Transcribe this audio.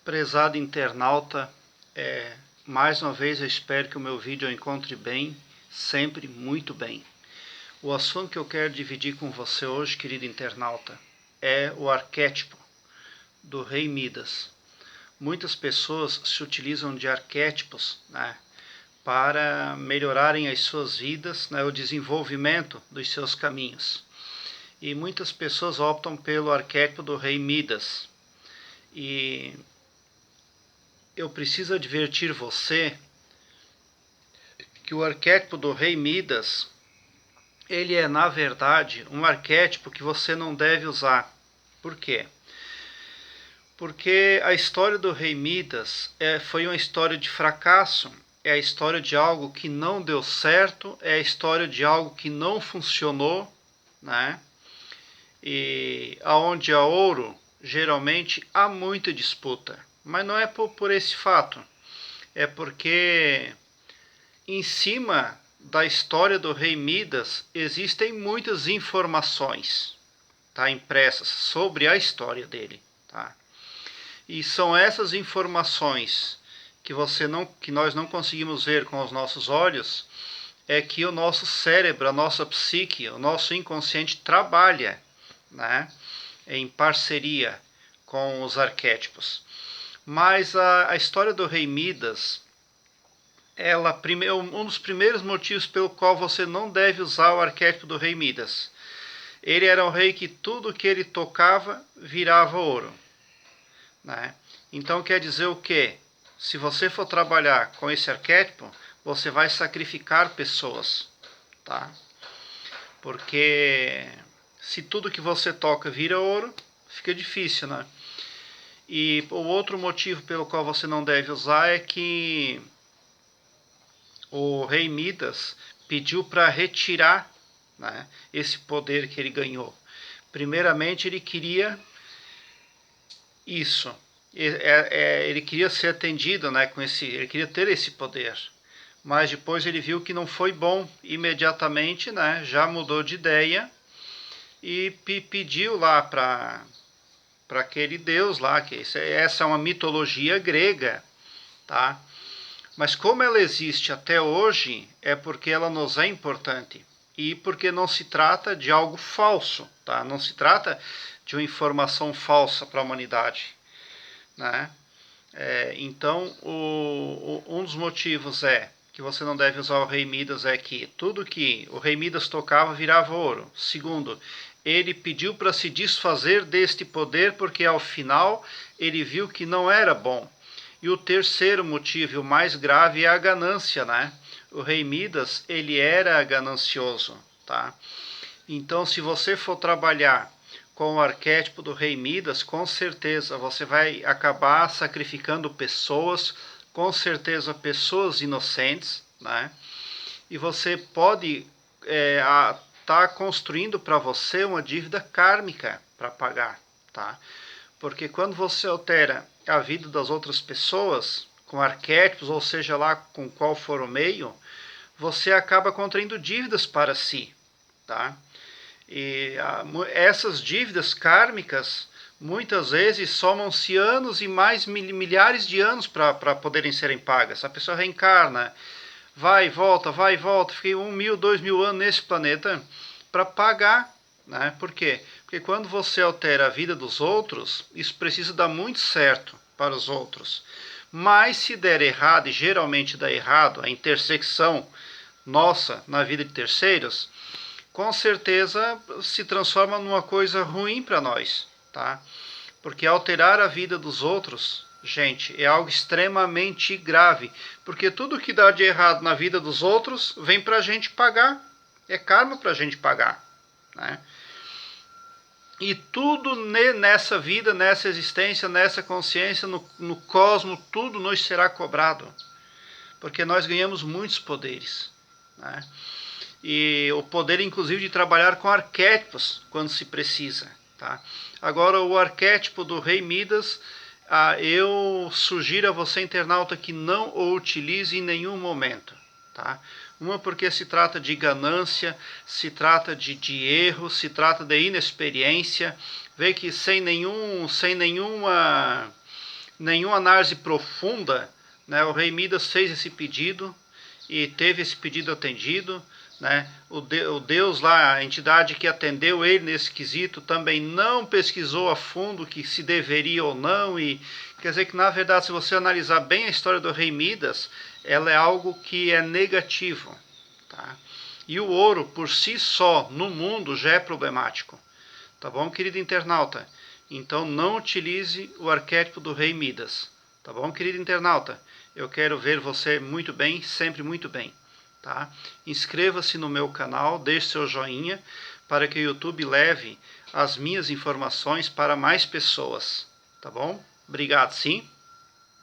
Prezado internauta, mais uma vez eu espero que o meu vídeo o encontre bem, sempre muito bem. O assunto que eu quero dividir com você hoje, querido internauta, é o arquétipo do Rei Midas. Muitas pessoas se utilizam de arquétipos, né, para melhorarem as suas vidas, né, o desenvolvimento dos seus caminhos. E muitas pessoas optam pelo arquétipo do Rei Midas. E eu preciso advertir você que o arquétipo do Rei Midas, ele é, na verdade, um arquétipo que você não deve usar. Por quê? Porque a história do Rei Midas foi uma história de fracasso, é a história de algo que não deu certo, é a história de algo que não funcionou, né? E aonde há ouro, geralmente há muita disputa. Mas não é por esse fato, é porque em cima da história do Rei Midas existem muitas informações, tá, impressas sobre a história dele, tá? E são essas informações que nós não conseguimos ver com os nossos olhos, é que o nosso cérebro, a nossa psique, o nosso inconsciente trabalha, né, em parceria com os arquétipos. Mas a história do Rei Midas, um dos primeiros motivos pelo qual você não deve usar o arquétipo do Rei Midas. Ele era um rei que tudo que ele tocava virava ouro, né? Então quer dizer o quê? Se você for trabalhar com esse arquétipo, você vai sacrificar pessoas, tá? Porque se tudo que você toca vira ouro, fica difícil, né? E o outro motivo pelo qual você não deve usar é que o Rei Midas pediu para retirar, né, esse poder que ele ganhou. Primeiramente, ele queria isso. Ele queria ser atendido, né, ele queria ter esse poder. Mas depois ele viu que não foi bom. Imediatamente, né, já mudou de ideia e pediu lá para aquele deus lá, que essa é uma mitologia grega, tá? Mas como ela existe até hoje, é porque ela nos é importante. E porque não se trata de algo falso, tá? Não se trata de uma informação falsa para a humanidade, né? Então, um dos motivos que você não deve usar o Rei Midas é que tudo que o Rei Midas tocava virava ouro. Segundo, ele pediu para se desfazer deste poder porque ao final ele viu que não era bom. E o terceiro motivo, o mais grave, é a ganância, né? O Rei Midas, ele era ganancioso, tá? Então, se você for trabalhar com o arquétipo do Rei Midas, com certeza você vai acabar sacrificando pessoas, com certeza pessoas inocentes, né? E você pode estar construindo para você uma dívida kármica para pagar, tá? Porque quando você altera a vida das outras pessoas com arquétipos, ou seja lá com qual for o meio, você acaba contraindo dívidas para si, tá? E essas dívidas kármicas muitas vezes somam-se anos e mais milhares de anos para poderem serem pagas. A pessoa reencarna, vai e volta, fiquei 1.000, 2.000 anos nesse planeta para pagar, né? Por quê? Porque quando você altera a vida dos outros, isso precisa dar muito certo para os outros. Mas se der errado, e geralmente dá errado, a intersecção nossa na vida de terceiros, com certeza se transforma numa coisa ruim para nós, tá? Porque alterar a vida dos outros, gente, é algo extremamente grave, porque tudo que dá de errado na vida dos outros vem para a gente pagar, é karma para a gente pagar, né? E tudo nessa vida, nessa existência, nessa consciência, no cosmos, tudo nos será cobrado, porque nós ganhamos muitos poderes, né? E o poder inclusive de trabalhar com arquétipos quando se precisa, tá? Agora o arquétipo do Rei Midas, eu sugiro a você internauta que não o utilize em nenhum momento, tá? Uma porque se trata de ganância, se trata de erro, se trata de inexperiência. Vê que sem nenhuma nenhuma análise profunda, né? O rei Midas fez esse pedido e teve esse pedido atendido, né? O Deus lá, a entidade que atendeu ele nesse quesito, também não pesquisou a fundo que se deveria ou não, e quer dizer que, na verdade, se você analisar bem a história do rei Midas, ela é algo que é negativo, tá? E o ouro, por si só, no mundo, já é problemático, tá bom, querido internauta? Então não utilize o arquétipo do rei Midas, tá bom, querido internauta? Eu quero ver você muito bem, sempre muito bem. Tá? Inscreva-se no meu canal, deixe seu joinha para que o YouTube leve as minhas informações para mais pessoas, tá bom? Obrigado, sim.